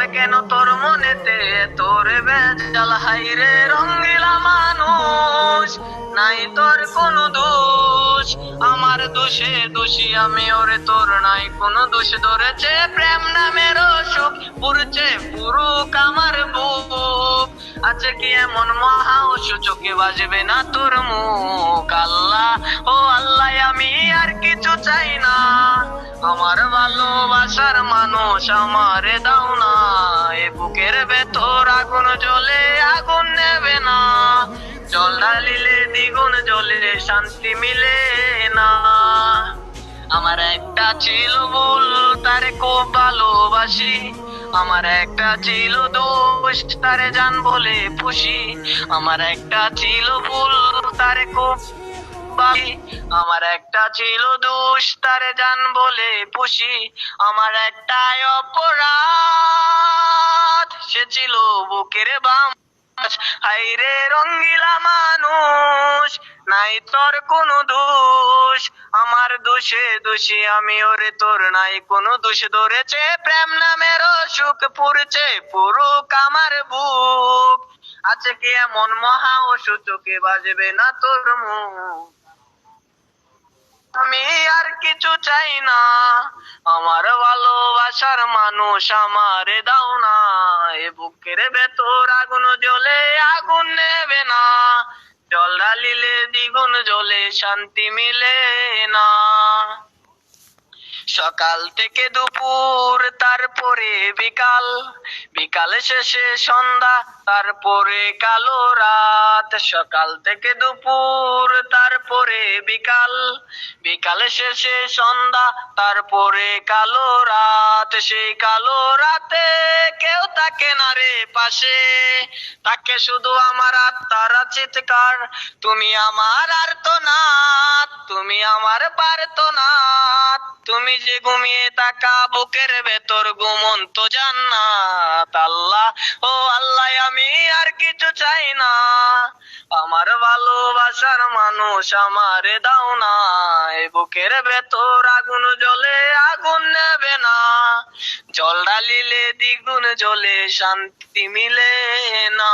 কেন তোর মনেতে তোর বেজাল হাইরে রঙ্গিলা মানুষ নাই তোর কোনো দোষ আমার দোষে দোষী আমি ওরে তোর নাই কোনো দোষ ধরেছে প্রেম নামের অসুখ পুরছে পুরুক আমার বুক আছে কি এমন মহা চোখে বাজবে না তোর মুখ আল্লাহ ও আল্লাহ আমি আর কিছু চাই না আমার ভালোবাসার মানুষ আমারে দাও না এ বুকের ভেতর আগুন জ্বলে আগুন নেবে না জল ঢালিলে দ্বিগুণ জ্বলে শান্তি মিলে না আমার একটা ছিল ভুল তারে খুব ভালোবাসি আমার একটা ছিল দোষ তারে জান বলে খুশি আমার একটা ছিল ভুল তারে খুব আমার একটা ছিল দোষ তারে জান বলে পুষি আমার একটা অপরাধ সে ছিল বুকের বাম হাইরে রঙ্গিলা মানুষ নাই তোর কোনো দোষ আমার দোষে দোষী আমি ওরে তোর নাই কোনো দোষ ধরেছে প্রেম নামের অসুখ পুরছে পুরুক আমার বুক আছে কি এমন মহা ওষুধ চোখে বাজবে না তোর মুখ আমি আর কিছু চাই না আমার ভালোবাসার মানুষ আমারে দাও না এ বুকের ভেতর আগুন জ্বলে আগুন নেবে না জল ঢালিলে দ্বিগুণ জ্বলে শান্তি মিলে না সকাল থেকে দুপুর তারপরে বিকাল বিকাল শেষে সন্ধ্যা তারপরে কালো রাত সকাল থেকে দুপুর তারপরে বিকাল বিকাল শেষে সন্ধ্যা তারপরে কালো রাত সেই কালো রাতে কেউ থাকে না রে পাশে তাকে শুধু আমার আত্মার চিৎকার তুমি আমার আর্তনাদ তুমি আমার প্রার্থনাদ তুমি যে ঘুমিয়ে থাকা বুকের ভেতর ঘুমন্ত জান্নাত আল্লাহ ও আল্লাহ আমি আর কিছু চাই না আমার ভালোবাসার মানুষ আমারে দাও না এই বুকের ভেতর আগুন জ্বলে আগুন নেবে না জল ঢালিলে দ্বিগুণ জ্বলে শান্তি মিলে না।